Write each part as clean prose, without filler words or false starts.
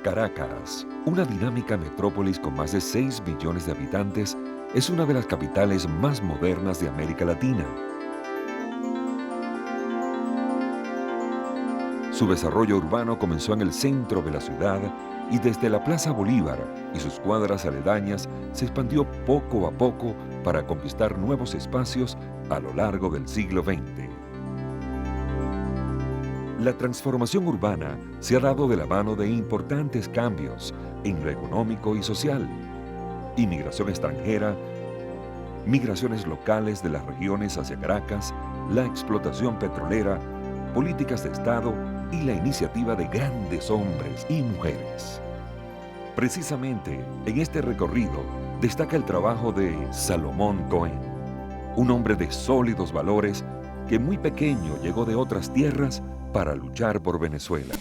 Caracas, una dinámica metrópolis con más de 6 millones de habitantes, es una de las capitales más modernas de América Latina. Su desarrollo urbano comenzó en el centro de la ciudad y desde la Plaza Bolívar y sus cuadras aledañas se expandió poco a poco para conquistar nuevos espacios a lo largo del siglo XX. La transformación urbana se ha dado de la mano de importantes cambios en lo económico y social, inmigración extranjera, migraciones locales de las regiones hacia Caracas, la explotación petrolera, políticas de Estado y la iniciativa de grandes hombres y mujeres. Precisamente en este recorrido destaca el trabajo de Salomón Cohen, un hombre de sólidos valores que muy pequeño llegó de otras tierras para luchar por Venezuela.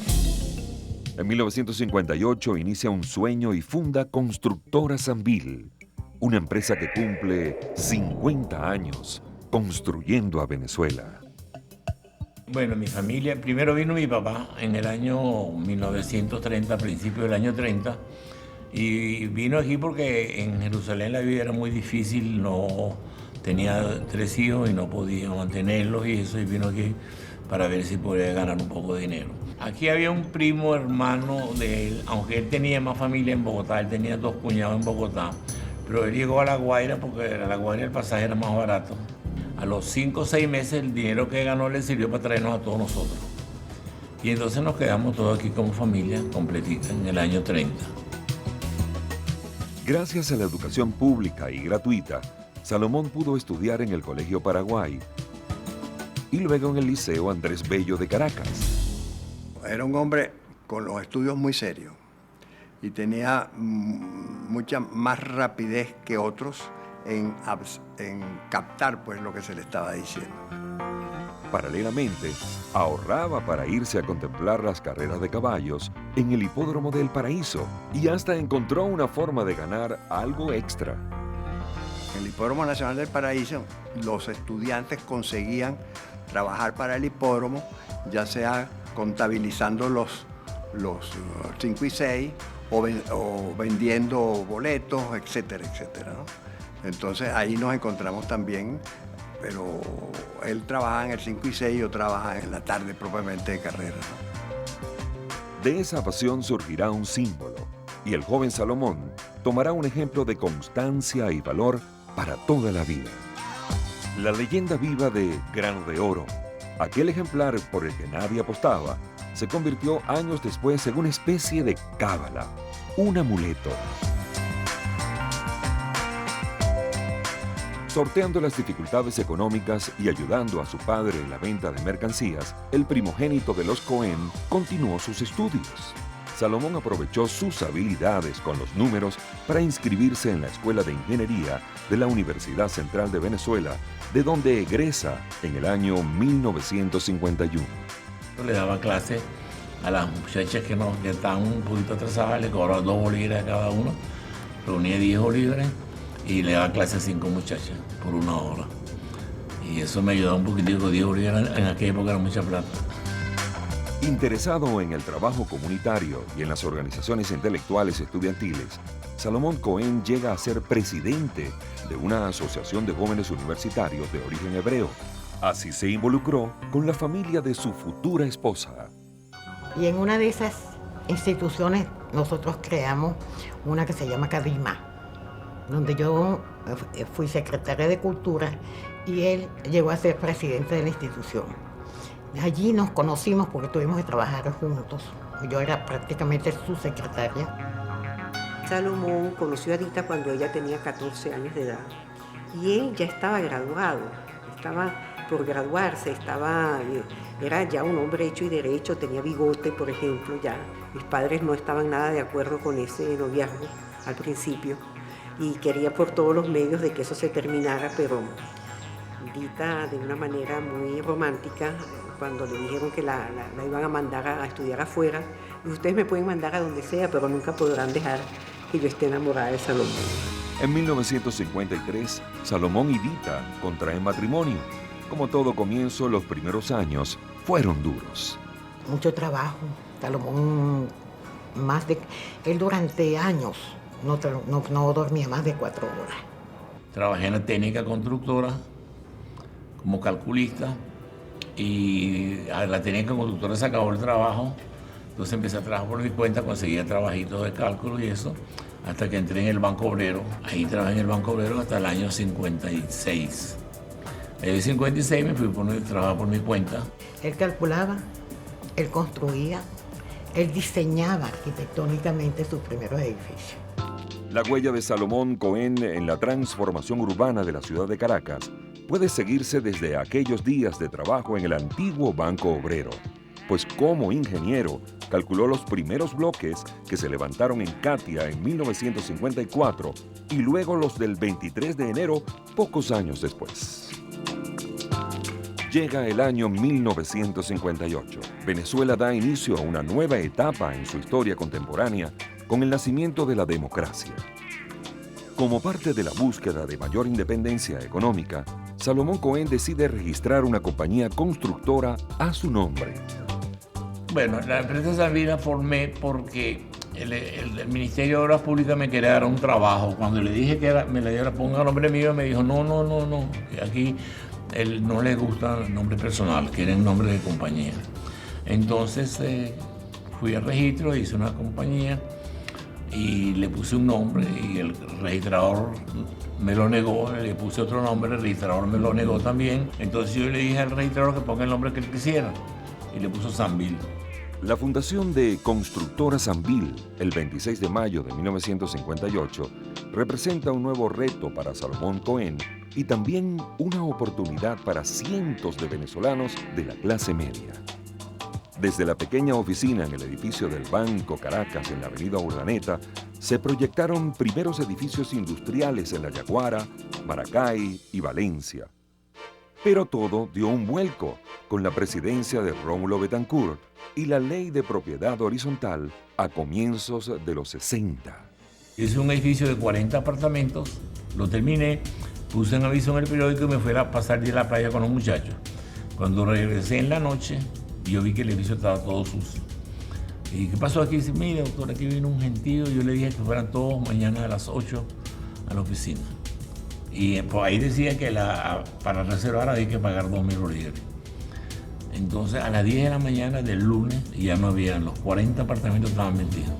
En 1958 inicia un sueño y funda Constructora Sambil, una empresa que cumple 50 años construyendo a Venezuela. Bueno, mi familia, primero vino mi papá en el año 1930, a principios del año 30, y vino aquí porque en Jerusalén la vida era muy difícil, no tenía 3 hijos y no podía mantenerlos y eso, y vino aquí para ver si podía ganar un poco de dinero. Aquí había un primo hermano de él, aunque él tenía más familia en Bogotá, él tenía 2 cuñados en Bogotá, pero él llegó a La Guaira porque a La Guaira el pasaje era más barato. A los 5 o 6 meses el dinero que ganó le sirvió para traernos a todos nosotros. Y entonces nos quedamos todos aquí como familia completita en el año 30. Gracias a la educación pública y gratuita, Salomón pudo estudiar en el Colegio Paraguay y luego en el Liceo Andrés Bello de Caracas. Era un hombre con los estudios muy serios y tenía mucha más rapidez que otros en captar pues lo que se le estaba diciendo. Paralelamente, ahorraba para irse a contemplar las carreras de caballos en el hipódromo del Paraíso y hasta encontró una forma de ganar algo extra. En el Hipódromo Nacional del Paraíso, los estudiantes conseguían trabajar para el hipódromo, ya sea contabilizando los 5 y 6 o vendiendo boletos, etcétera, etcétera, ¿no? Entonces ahí nos encontramos también, pero él trabajaba en el 5 y 6 y yo trabajaba en la tarde propiamente de carrera, ¿no? De esa pasión surgirá un símbolo y el joven Salomón tomará un ejemplo de constancia y valor para toda la vida. La leyenda viva de Grano de Oro, aquel ejemplar por el que nadie apostaba, se convirtió años después en una especie de cábala, un amuleto. Sorteando las dificultades económicas y ayudando a su padre en la venta de mercancías, el primogénito de los Cohen continuó sus estudios. Salomón aprovechó sus habilidades con los números para inscribirse en la Escuela de Ingeniería de la Universidad Central de Venezuela, de donde egresa en el año 1951. Le daba clase a las muchachas que estaban un poquito atrasadas, le cobraba 2 bolívares a cada uno, reunía 10 bolívares y le daba clase a 5 muchachas por 1 hora. Y eso me ayudaba un poquitico, 10 bolívares en aquella época era mucha plata. Interesado en el trabajo comunitario y en las organizaciones intelectuales estudiantiles, Salomón Cohen llega a ser presidente de una asociación de jóvenes universitarios de origen hebreo. Así se involucró con la familia de su futura esposa. Y en una de esas instituciones nosotros creamos una que se llama Cadima, donde yo fui secretaria de Cultura y él llegó a ser presidente de la institución. Allí nos conocimos porque tuvimos que trabajar juntos. Yo era prácticamente su secretaria. Salomón conoció a Dita cuando ella tenía 14 años de edad y él ya estaba graduado, estaba por graduarse, era ya un hombre hecho y derecho, tenía bigote, por ejemplo, ya. Mis padres no estaban nada de acuerdo con ese noviazgo al principio y quería por todos los medios de que eso se terminara, pero Dita, de una manera muy romántica, cuando le dijeron que la iban a mandar a estudiar afuera, y ustedes me pueden mandar a donde sea, pero nunca podrán dejar que yo esté enamorada de Salomón. En 1953, Salomón y Dita contraen matrimonio. Como todo comienzo, los primeros años fueron duros. Mucho trabajo. Salomón Él durante años no dormía más de 4 horas. Trabajé en la técnica constructora como calculista y a la técnica constructora se acabó el trabajo. Entonces empecé a trabajar por mi cuenta, conseguía trabajitos de cálculo y eso, hasta que entré en el Banco Obrero. Ahí trabajé en el Banco Obrero hasta el año 56. En el 56 me fui a trabajar por mi cuenta. Él calculaba, él construía, él diseñaba arquitectónicamente sus primeros edificios. La huella de Salomón Cohen en la transformación urbana de la ciudad de Caracas puede seguirse desde aquellos días de trabajo en el antiguo Banco Obrero, pues como ingeniero calculó los primeros bloques que se levantaron en Catia en 1954 y luego los del 23 de enero pocos años después. Llega el año 1958. Venezuela da inicio a una nueva etapa en su historia contemporánea con el nacimiento de la democracia. Como parte de la búsqueda de mayor independencia económica, Salomón Cohen decide registrar una compañía constructora a su nombre. Bueno, la empresa Sambil la formé porque el Ministerio de Obras Públicas me quería dar un trabajo. Cuando le dije que me le diera, ponga el nombre mío, me dijo, no, aquí él no le gusta el nombre personal, quiere el nombre de compañía. Entonces fui al registro, hice una compañía y le puse un nombre y el registrador me lo negó, le puse otro nombre, el registrador me lo negó también. Entonces yo le dije al registrador que ponga el nombre que él quisiera y le puso Sambil. La fundación de Constructora Sambil, el 26 de mayo de 1958, representa un nuevo reto para Salomón Cohen y también una oportunidad para cientos de venezolanos de la clase media. Desde la pequeña oficina en el edificio del Banco Caracas en la avenida Urdaneta, se proyectaron primeros edificios industriales en La Yaguara, Maracay y Valencia. Pero todo dio un vuelco con la presidencia de Rómulo Betancourt y la ley de propiedad horizontal a comienzos de los 60. Hice un edificio de 40 apartamentos, lo terminé, puse un aviso en el periódico y me fui a pasar de la playa con los muchachos. Cuando regresé en la noche, yo vi que el edificio estaba todo sucio. ¿Y qué pasó aquí? Dice, mire, doctor, aquí vino un gentío. Yo le dije que fueran todos mañana a las 8 a la oficina. Y pues ahí decía que para reservar había que pagar 2.000 bolívares. Entonces a las 10 de la mañana del lunes ya no había, los 40 apartamentos estaban vendidos.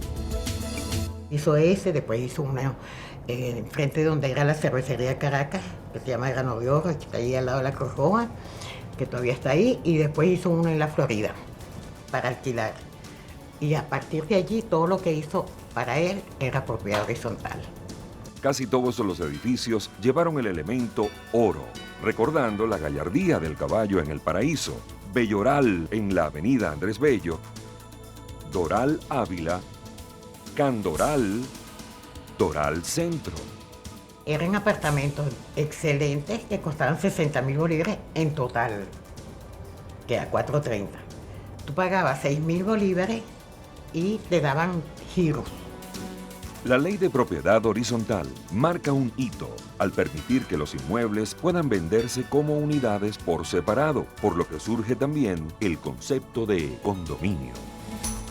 Hizo ese, después hizo uno enfrente de donde era la cervecería Caracas, que se llama Grano de Oro, que está ahí al lado de la Cruz Roja, que todavía está ahí, y después hizo uno en la Florida para alquilar. Y a partir de allí todo lo que hizo para él era propiedad horizontal. Casi todos los edificios llevaron el elemento oro, recordando la gallardía del caballo en el paraíso, Belloral en la avenida Andrés Bello, Doral Ávila, Candoral, Doral Centro. Eran apartamentos excelentes que costaban 60.000 bolívares en total, que era 4.30. Tú pagabas 6.000 bolívares y te daban giros. La ley de propiedad horizontal marca un hito al permitir que los inmuebles puedan venderse como unidades por separado, por lo que surge también el concepto de condominio.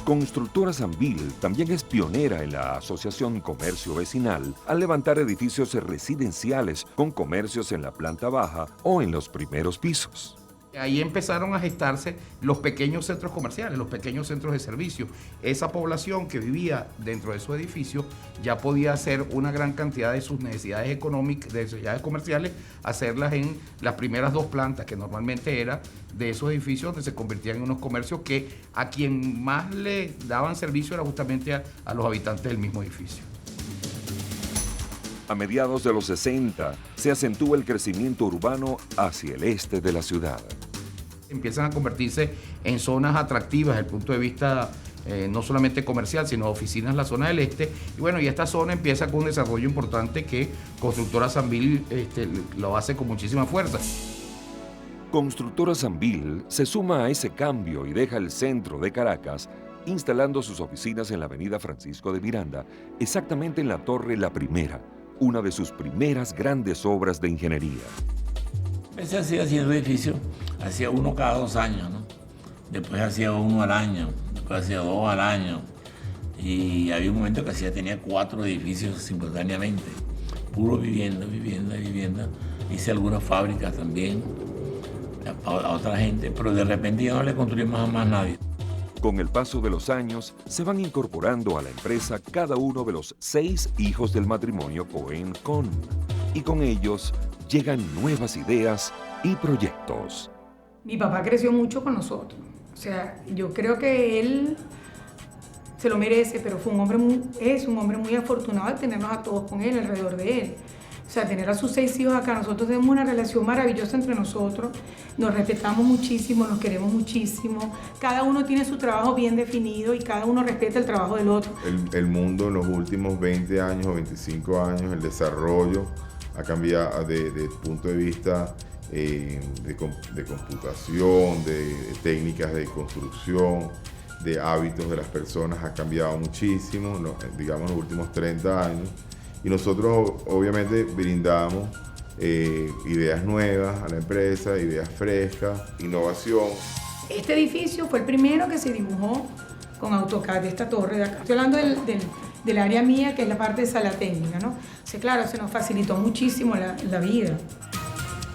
Constructora Sambil también es pionera en la asociación comercio vecinal al levantar edificios residenciales con comercios en la planta baja o en los primeros pisos. Ahí empezaron a gestarse los pequeños centros comerciales, los pequeños centros de servicio. Esa población que vivía dentro de esos edificios ya podía hacer una gran cantidad de sus necesidades económicas, de necesidades comerciales, hacerlas en las primeras 2 plantas, que normalmente era de esos edificios donde se convertían en unos comercios que a quien más le daban servicio era justamente a los habitantes del mismo edificio. A mediados de los 60 se acentúa el crecimiento urbano hacia el este de la ciudad. Empiezan a convertirse en zonas atractivas desde el punto de vista no solamente comercial, sino oficinas en la zona del este. Y bueno, y esta zona empieza con un desarrollo importante que Constructora Sambil lo hace con muchísima fuerza. Constructora Sambil se suma a ese cambio y deja el centro de Caracas, instalando sus oficinas en la avenida Francisco de Miranda, exactamente en la Torre La Primera, una de sus primeras grandes obras de ingeniería. Empecé así haciendo edificios, hacía uno cada 2 años, ¿no? Después hacía uno al año, después hacía 2 al año. Y había un momento que tenía 4 edificios simultáneamente, puro vivienda. Hice algunas fábricas también a otra gente, pero de repente ya no le construimos a más nadie. Con el paso de los años, se van incorporando a la empresa cada uno de los 6 hijos del matrimonio Cohen-Con. Y con ellos llegan nuevas ideas y proyectos. Mi papá creció mucho con nosotros. O sea, yo creo que él se lo merece, pero es un hombre muy afortunado de tenernos a todos con él, alrededor de él. O sea, tener a sus 6 hijos acá, nosotros tenemos una relación maravillosa entre nosotros, nos respetamos muchísimo, nos queremos muchísimo, cada uno tiene su trabajo bien definido y cada uno respeta el trabajo del otro. El mundo en los últimos 20 años o 25 años, el desarrollo ha cambiado desde el punto de vista de computación, de técnicas de construcción, de hábitos de las personas, ha cambiado muchísimo, digamos, en los últimos 30 años. Y nosotros obviamente brindamos ideas nuevas a la empresa, ideas frescas, innovación. Este edificio fue el primero que se dibujó con AutoCAD de esta torre de acá. Estoy hablando del área mía, que es la parte de sala técnica, ¿no? O sea, claro, se nos facilitó muchísimo la vida.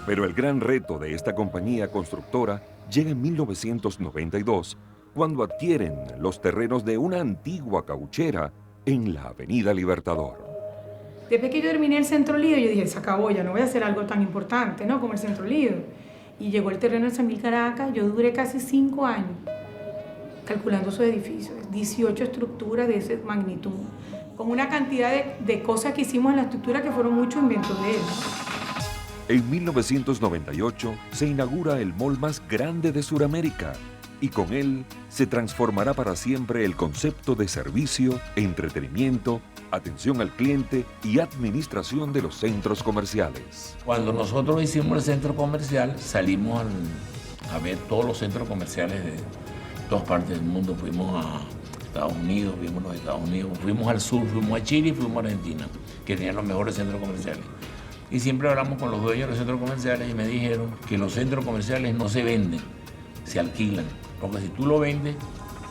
Pero el gran reto de esta compañía constructora llega en 1992, cuando adquieren los terrenos de una antigua cauchera en la Avenida Libertador. Después que yo terminé el Centro Lido, yo dije, se acabó, ya no voy a hacer algo tan importante, ¿no? Como el Centro Lido. Y llegó el terreno de Sambil Caracas, yo duré casi 5 años calculando sus edificios, 18 estructuras de esa magnitud, con una cantidad de cosas que hicimos en la estructura que fueron muchos inventos de él, ¿no? En 1998 se inaugura el mall más grande de Sudamérica y con él se transformará para siempre el concepto de servicio, entretenimiento, atención al cliente y administración de los centros comerciales. Cuando nosotros hicimos el centro comercial, salimos a ver todos los centros comerciales de todas partes del mundo. Fuimos a Estados Unidos, vimos los Estados Unidos, fuimos al sur, fuimos a Chile y fuimos a Argentina, que tenían los mejores centros comerciales. Y siempre hablamos con los dueños de los centros comerciales y me dijeron que los centros comerciales no se venden, se alquilan. Porque si tú lo vendes,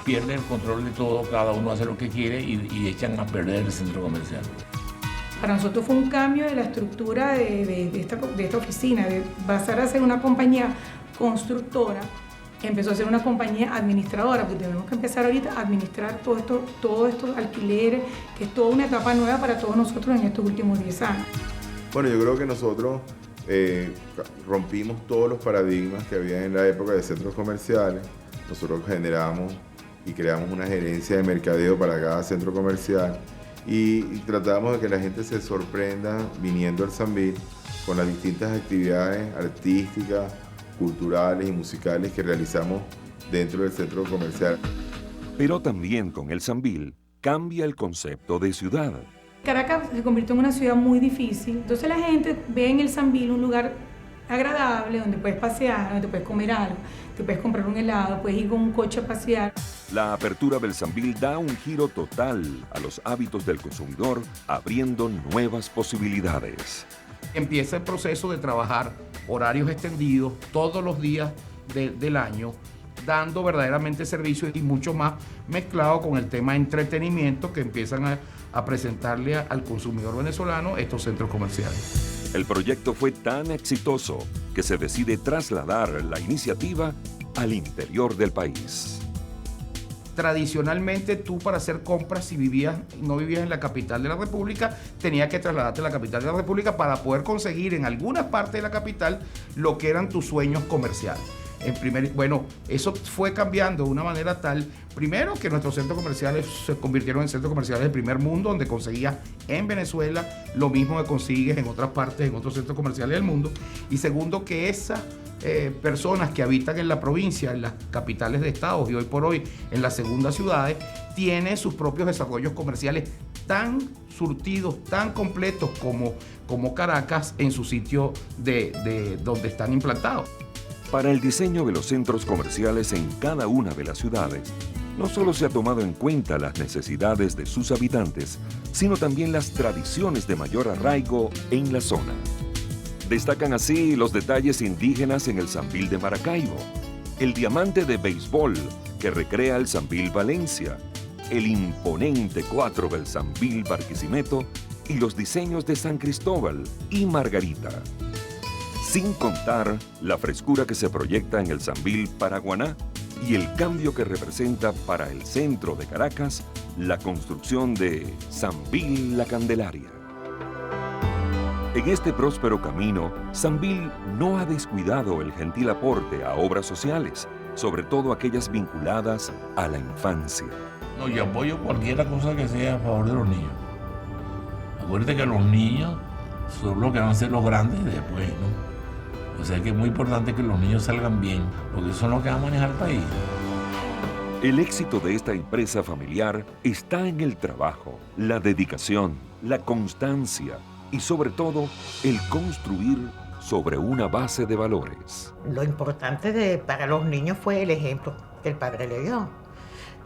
pierde el control de todo, cada uno hace lo que quiere y echan a perder el centro comercial. Para nosotros fue un cambio de la estructura de esta oficina, de pasar a ser una compañía constructora, empezó a ser una compañía administradora, porque tenemos que empezar ahorita a administrar todos estos alquileres, que es toda una etapa nueva para todos nosotros en estos últimos 10 años. Bueno, yo creo que nosotros rompimos todos los paradigmas que había en la época de centros comerciales. Nosotros generamos y creamos una gerencia de mercadeo para cada centro comercial y tratamos de que la gente se sorprenda viniendo al Sambil con las distintas actividades artísticas, culturales y musicales que realizamos dentro del centro comercial. Pero también con el Sambil cambia el concepto de ciudad. Caracas se convirtió en una ciudad muy difícil, entonces la gente ve en el Sambil un lugar agradable donde puedes pasear, donde puedes comer algo, te puedes comprar un helado, puedes ir con un coche a pasear. La apertura del Sambil da un giro total a los hábitos del consumidor, abriendo nuevas posibilidades. Empieza el proceso de trabajar horarios extendidos todos los días del año, dando verdaderamente servicio y mucho más mezclado con el tema de entretenimiento que empiezan a presentarle al consumidor venezolano estos centros comerciales. El proyecto fue tan exitoso que se decide trasladar la iniciativa al interior del país. Tradicionalmente tú para hacer compras, si no vivías en la capital de la República, tenías que trasladarte a la capital de la República para poder conseguir en alguna parte de la capital lo que eran tus sueños comerciales. Bueno, eso fue cambiando de una manera tal, primero que nuestros centros comerciales se convirtieron en centros comerciales del primer mundo, donde conseguías en Venezuela lo mismo que consigues en otras partes, en otros centros comerciales del mundo, y segundo que esas personas que habitan en la provincia, en las capitales de estados y hoy por hoy en las segundas ciudades, tienen sus propios desarrollos comerciales tan surtidos, tan completos como Caracas en su sitio de donde están implantados. Para el diseño de los centros comerciales en cada una de las ciudades, no solo se ha tomado en cuenta las necesidades de sus habitantes, sino también las tradiciones de mayor arraigo en la zona. Destacan así los detalles indígenas en el Sambil de Maracaibo, el diamante de béisbol que recrea el Sambil Valencia, el imponente 4 del Sambil Barquisimeto y los diseños de San Cristóbal y Margarita. Sin contar la frescura que se proyecta en el Sambil Paraguaná y el cambio que representa para el centro de Caracas la construcción de Sambil La Candelaria. En este próspero camino, Sambil no ha descuidado el gentil aporte a obras sociales, sobre todo aquellas vinculadas a la infancia. No, yo apoyo cualquier cosa que sea a favor de los niños. Acuérdate que los niños son los que van a ser los grandes después, ¿no? O sea que es muy importante que los niños salgan bien, porque son los que van a manejar el país. El éxito de esta empresa familiar está en el trabajo, la dedicación, la constancia y sobre todo el construir sobre una base de valores. Lo importante para los niños fue el ejemplo que el padre le dio,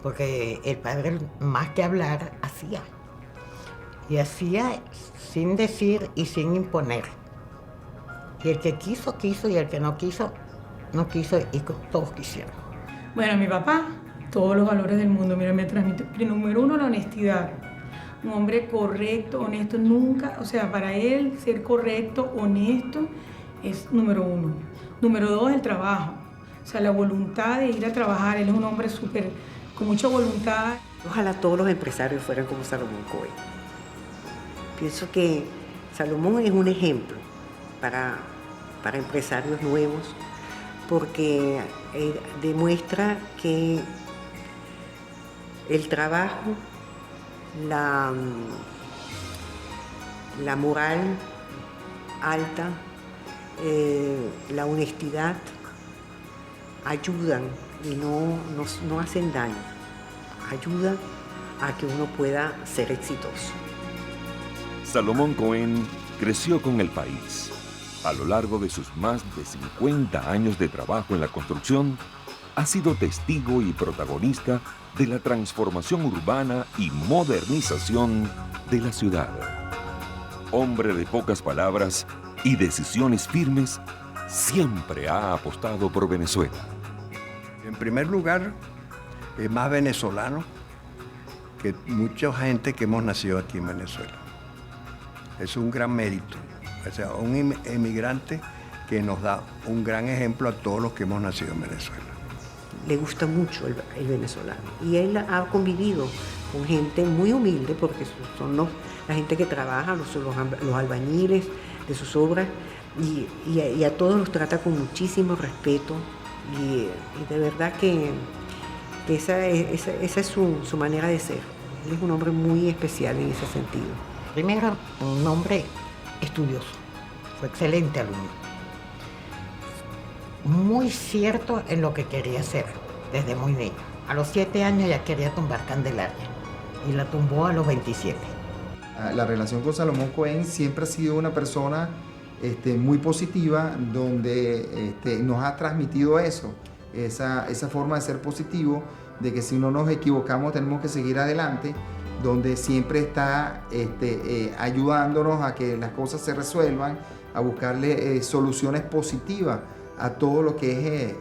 porque el padre más que hablar hacía. Y hacía sin decir y sin imponer. Y el que quiso, quiso, y el que no quiso, no quiso, y todos quisieron. Bueno, mi papá, todos los valores del mundo, mira, me transmite. Número uno, la honestidad. Un hombre correcto, honesto, nunca, o sea, para él ser correcto, honesto, es número uno. Número dos, el trabajo. O sea, la voluntad de ir a trabajar. Él es un hombre súper, con mucha voluntad. Ojalá todos los empresarios fueran como Salomón Cohen. Pienso que Salomón es un ejemplo para empresarios nuevos, porque demuestra que el trabajo, la moral alta, la honestidad ayudan y no hacen daño, ayudan a que uno pueda ser exitoso. Salomón Cohen creció con el país. A lo largo de sus más de 50 años de trabajo en la construcción, ha sido testigo y protagonista de la transformación urbana y modernización de la ciudad. Hombre de pocas palabras y decisiones firmes, siempre ha apostado por Venezuela. En primer lugar, es más venezolano que mucha gente que hemos nacido aquí en Venezuela. Es un gran mérito. O sea, un emigrante que nos da un gran ejemplo a todos los que hemos nacido en Venezuela. Le gusta mucho el venezolano y él ha convivido con gente muy humilde, porque son la gente que trabaja, los albañiles de sus obras, y a todos los trata con muchísimo respeto, y de verdad que esa es su manera de ser. Él es un hombre muy especial en ese sentido. Primero, un hombre estudioso, fue excelente alumno, muy cierto en lo que quería hacer desde muy niño. A los 7 años ya quería tumbar Candelaria y la tumbó a los 27. La relación con Salomón Cohen siempre ha sido una persona muy positiva, donde nos ha transmitido eso, esa forma de ser positivo, de que si no nos equivocamos tenemos que seguir adelante, donde siempre está ayudándonos a que las cosas se resuelvan, a buscarle soluciones positivas a todo lo que es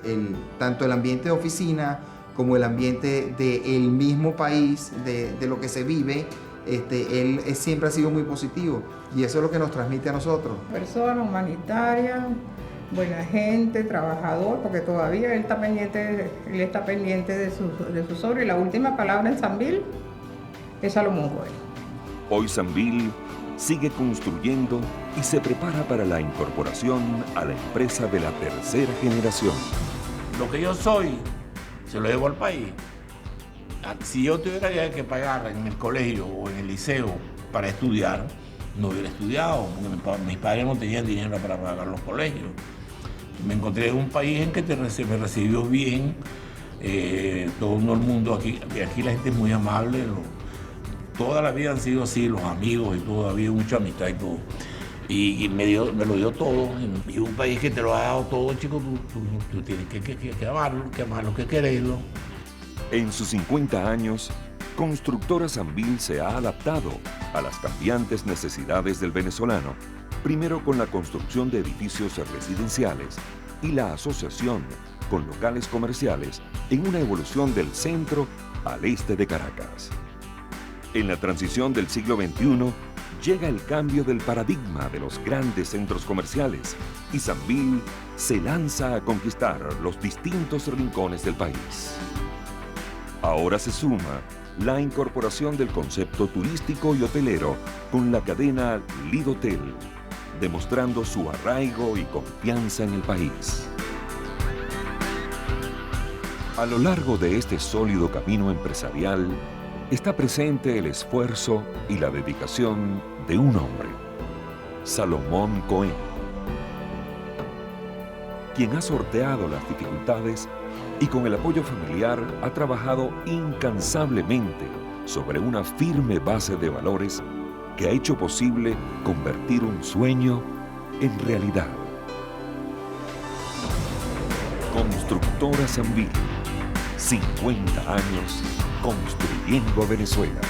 tanto el ambiente de oficina como el ambiente del mismo país, de lo que se vive. Él siempre ha sido muy positivo y eso es lo que nos transmite a nosotros. Persona humanitaria, buena gente, trabajador, porque todavía él está pendiente de sus obras, y la última palabra en Sambil es Salomón Cohen. Hoy Sambil sigue construyendo y se prepara para la incorporación a la empresa de la tercera generación. Lo que yo soy, se lo debo al país. Si yo tuviera que pagar en el colegio o en el liceo para estudiar, no hubiera estudiado, porque mis padres no tenían dinero para pagar los colegios. Me encontré en un país en que me recibió bien, todo el mundo aquí la gente es muy amable. Toda la vida han sido así, los amigos y todo, había mucha amistad y todo. Y me lo dio todo. Y un país que te lo ha dado todo, chico, tú tienes que amarlo, que quererlo. En sus 50 años, Constructora Sambil se ha adaptado a las cambiantes necesidades del venezolano, primero con la construcción de edificios residenciales y la asociación con locales comerciales en una evolución del centro al este de Caracas. En la transición del siglo XXI, llega el cambio del paradigma de los grandes centros comerciales y Sambil se lanza a conquistar los distintos rincones del país. Ahora se suma la incorporación del concepto turístico y hotelero con la cadena Lidotel, demostrando su arraigo y confianza en el país. A lo largo de este sólido camino empresarial, está presente el esfuerzo y la dedicación de un hombre, Salomón Cohen, quien ha sorteado las dificultades y con el apoyo familiar ha trabajado incansablemente sobre una firme base de valores que ha hecho posible convertir un sueño en realidad. Constructora Sambil, 50 años construyendo a Venezuela.